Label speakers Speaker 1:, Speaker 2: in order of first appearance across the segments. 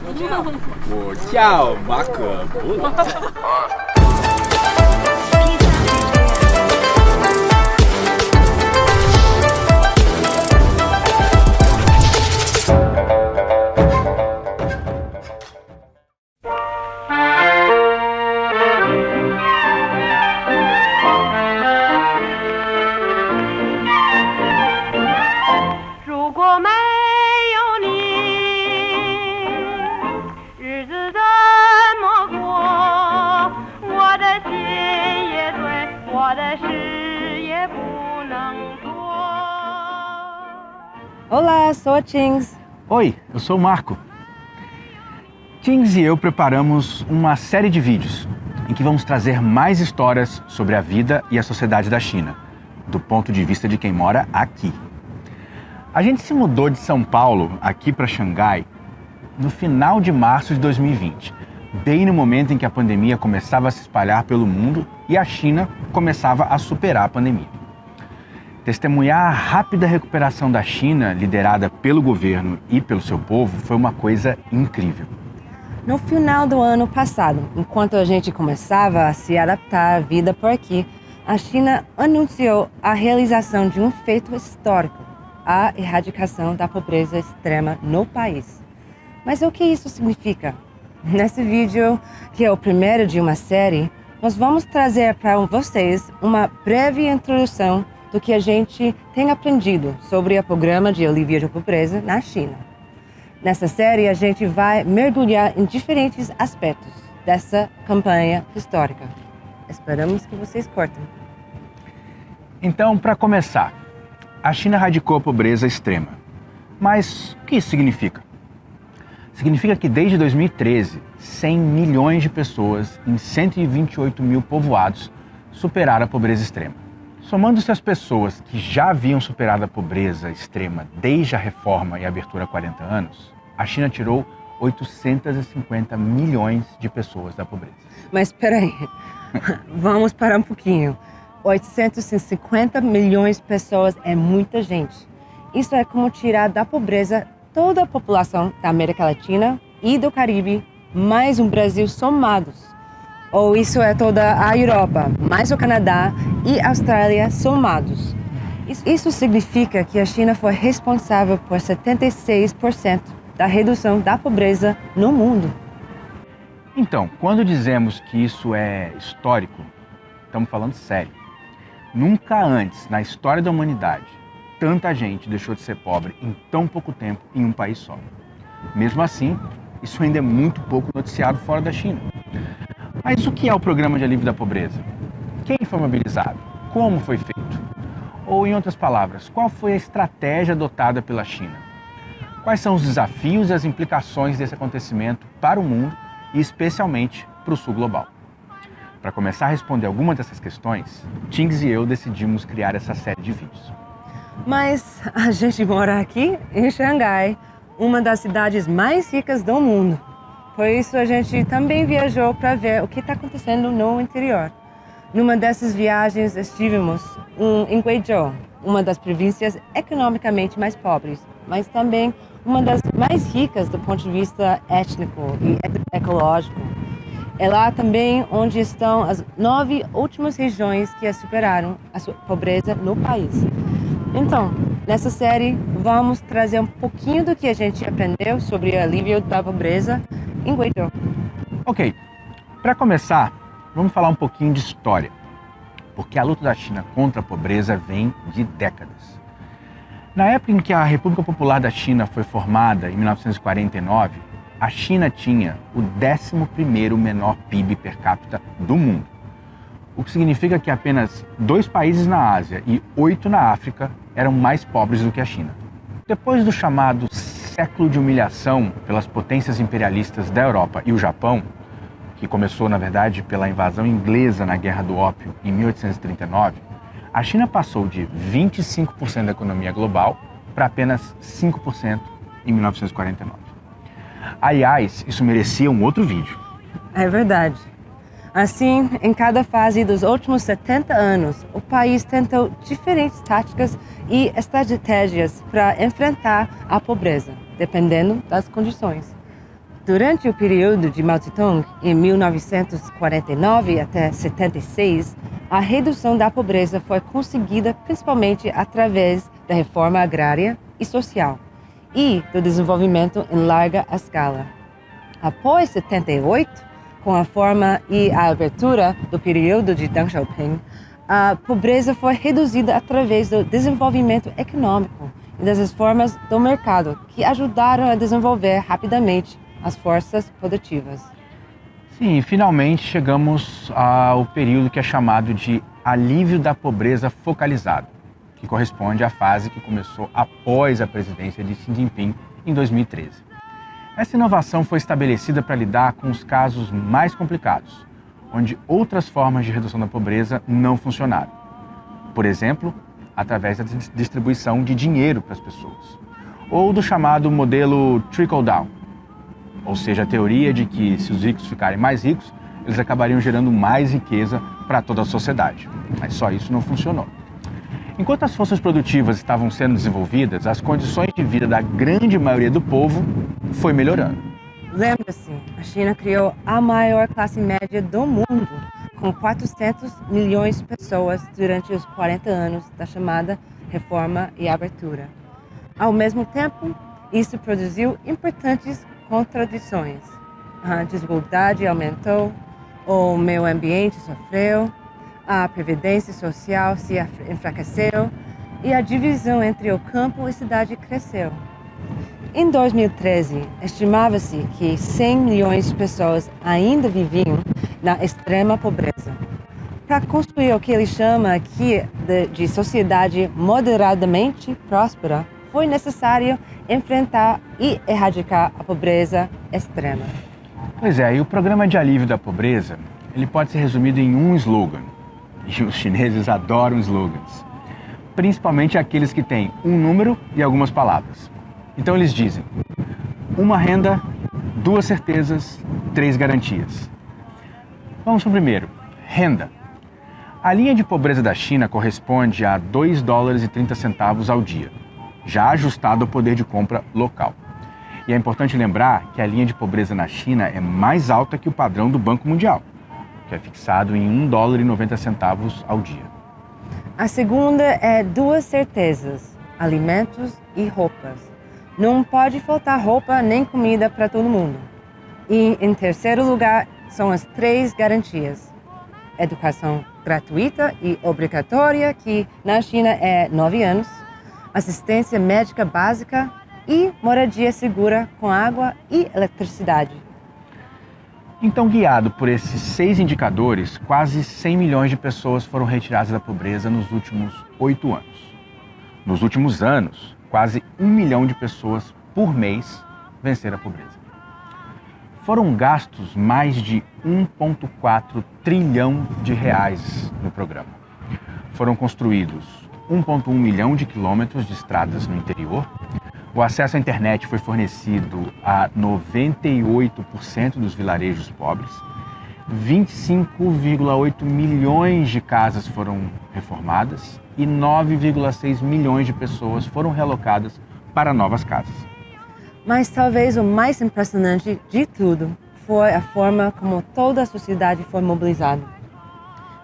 Speaker 1: 我叫马可波罗。
Speaker 2: Olá, sou a Tings.
Speaker 3: Oi, eu sou o Marco. Tings e eu preparamos uma série de vídeos em que vamos trazer mais histórias sobre a vida e a sociedade da China, do ponto de vista de quem mora aqui. A gente se mudou de São Paulo aqui para Xangai no final de março de 2020, bem no momento em que a pandemia começava a se espalhar pelo mundo e a China começava a superar a pandemia. Testemunhar a rápida recuperação da China, liderada pelo governo e pelo seu povo, foi uma coisa incrível.
Speaker 2: No final do ano passado, enquanto a gente começava a se adaptar à vida por aqui, a China anunciou a realização de um feito histórico, a erradicação da pobreza extrema no país. Mas o que isso significa? Nesse vídeo, que é o primeiro de uma série, nós vamos trazer para vocês uma breve introdução do que a gente tem aprendido sobre o programa de alívio da pobreza na China. Nessa série, a gente vai mergulhar em diferentes aspectos dessa campanha histórica. Esperamos que vocês curtam.
Speaker 3: Então, para começar, a China erradicou a pobreza extrema. Mas o que isso significa? Significa que desde 2013, 100 milhões de pessoas em 128 mil povoados superaram a pobreza extrema. Somando-se as pessoas que já haviam superado a pobreza extrema desde a reforma e a abertura há 40 anos, a China tirou 850 milhões de pessoas da pobreza.
Speaker 2: Mas espera aí, vamos parar um pouquinho. 850 milhões de pessoas é muita gente. Isso é como tirar da pobreza toda a população da América Latina e do Caribe, mais o Brasil somados. Ou isso é toda a Europa, mais o Canadá e a Austrália somados. Isso significa que a China foi responsável por 76% da redução da pobreza no mundo.
Speaker 3: Então, quando dizemos que isso é histórico, estamos falando sério. Nunca antes, na história da humanidade, tanta gente deixou de ser pobre em tão pouco tempo em um país só. Mesmo assim, isso ainda é muito pouco noticiado fora da China. Mas o que é o Programa de Alívio da Pobreza? Quem foi mobilizado? Como foi feito? Ou, em outras palavras, qual foi a estratégia adotada pela China? Quais são os desafios e as implicações desse acontecimento para o mundo e especialmente para o sul global? Para começar a responder algumas dessas questões, Tings e eu decidimos criar essa série de vídeos.
Speaker 2: Mas a gente mora aqui em Xangai, uma das cidades mais ricas do mundo. Por isso a gente também viajou para ver o que está acontecendo no interior. Numa dessas viagens estivemos em Guizhou, uma das províncias economicamente mais pobres, mas também uma das mais ricas do ponto de vista étnico e ecológico. É lá também onde estão as 9 últimas regiões que superaram a pobreza no país. Então, nessa série, vamos trazer um pouquinho do que a gente aprendeu sobre o alívio da pobreza em Guizhou.
Speaker 3: Ok, para começar, vamos falar um pouquinho de história, porque a luta da China contra a pobreza vem de décadas. Na época em que a República Popular da China foi formada, em 1949, a China tinha o 11º menor PIB per capita do mundo, o que significa que apenas 2 países na Ásia e 8 na África eram mais pobres do que a China. Depois do chamado século de humilhação pelas potências imperialistas da Europa e o Japão, que começou, na verdade, pela invasão inglesa na Guerra do Ópio em 1839, a China passou de 25% da economia global para apenas 5% em 1949. Aliás, isso merecia um outro vídeo.
Speaker 2: É verdade. Assim, em cada fase dos últimos 70 anos, o país tentou diferentes táticas e estratégias para enfrentar a pobreza, dependendo das condições. Durante o período de Mao Zedong, em 1949 até 76, a redução da pobreza foi conseguida principalmente através da reforma agrária e social e do desenvolvimento em larga escala. Após 78, com a forma e a abertura do período de Deng Xiaoping, a pobreza foi reduzida através do desenvolvimento econômico e das reformas do mercado, que ajudaram a desenvolver rapidamente as forças produtivas.
Speaker 3: Sim, finalmente chegamos ao período que é chamado de alívio da pobreza focalizado, que corresponde à fase que começou após a presidência de Xi Jinping em 2013. Essa inovação foi estabelecida para lidar com os casos mais complicados, onde outras formas de redução da pobreza não funcionaram. Por exemplo, através da distribuição de dinheiro para as pessoas, ou do chamado modelo trickle-down, ou seja, a teoria de que se os ricos ficarem mais ricos, eles acabariam gerando mais riqueza para toda a sociedade. Mas só isso não funcionou. Enquanto as forças produtivas estavam sendo desenvolvidas, as condições de vida da grande maioria do povo foi melhorando.
Speaker 2: Lembra-se, a China criou a maior classe média do mundo, com 400 milhões de pessoas durante os 40 anos da chamada Reforma e Abertura. Ao mesmo tempo, isso produziu importantes contradições. A desigualdade aumentou, o meio ambiente sofreu, a previdência social se enfraqueceu e a divisão entre o campo e cidade cresceu. Em 2013, estimava-se que 100 milhões de pessoas ainda viviam na extrema pobreza. Para construir o que ele chama aqui de sociedade moderadamente próspera, foi necessário enfrentar e erradicar a pobreza extrema.
Speaker 3: Pois é, e o programa de alívio da pobreza, ele pode ser resumido em um slogan. E os chineses adoram slogans, principalmente aqueles que têm um número e algumas palavras. Então eles dizem: uma renda, duas certezas, três garantias. Vamos para o primeiro, renda. A linha de pobreza da China corresponde a 2 dólares e 30 centavos ao dia, já ajustado ao poder de compra local. E é importante lembrar que a linha de pobreza na China é mais alta que o padrão do Banco Mundial, que é fixado em 1 dólar e 90 centavos ao dia.
Speaker 2: A segunda é duas certezas, alimentos e roupas. Não pode faltar roupa nem comida para todo mundo. E, em terceiro lugar, são as três garantias. Educação gratuita e obrigatória, que na China é 9 anos. Assistência médica básica e moradia segura com água e eletricidade.
Speaker 3: Então, guiado por esses 6 indicadores, quase 100 milhões de pessoas foram retiradas da pobreza nos últimos 8 anos. Nos últimos anos, quase 1 milhão de pessoas por mês venceram a pobreza. Foram gastos mais de 1,4 trilhão de reais no programa. Foram construídos 1,1 milhão de quilômetros de estradas no interior. O acesso à internet foi fornecido a 98% dos vilarejos pobres. 25,8 milhões de casas foram reformadas e 9,6 milhões de pessoas foram realocadas para novas casas.
Speaker 2: Mas talvez o mais impressionante de tudo foi a forma como toda a sociedade foi mobilizada.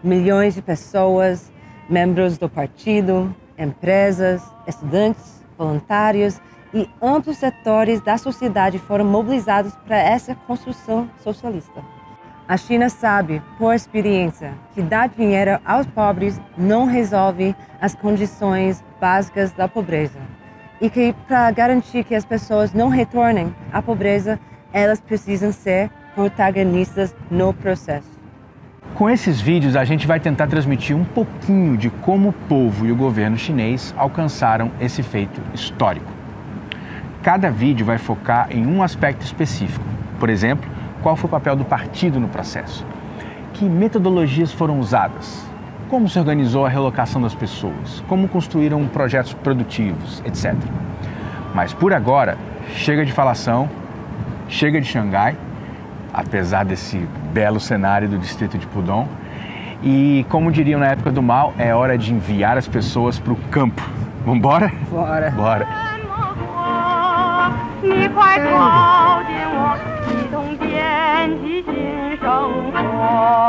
Speaker 2: Milhões de pessoas, membros do partido, empresas, estudantes, voluntários e amplos setores da sociedade foram mobilizados para essa construção socialista. A China sabe, por experiência, que dar dinheiro aos pobres não resolve as condições básicas da pobreza. E que, para garantir que as pessoas não retornem à pobreza, elas precisam ser protagonistas no processo.
Speaker 3: Com esses vídeos, a gente vai tentar transmitir um pouquinho de como o povo e o governo chinês alcançaram esse feito histórico. Cada vídeo vai focar em um aspecto específico. Por exemplo, qual foi o papel do partido no processo? Que metodologias foram usadas? Como se organizou a relocação das pessoas? Como construíram projetos produtivos, etc. Mas por agora, chega de falação, chega de Xangai, apesar desse belo cenário do distrito de Pudong. E como diriam na época do Mao, é hora de enviar as pessoas para o campo. Vambora?
Speaker 2: Bora!
Speaker 3: Bora!
Speaker 4: 你快靠近我。练习新生活。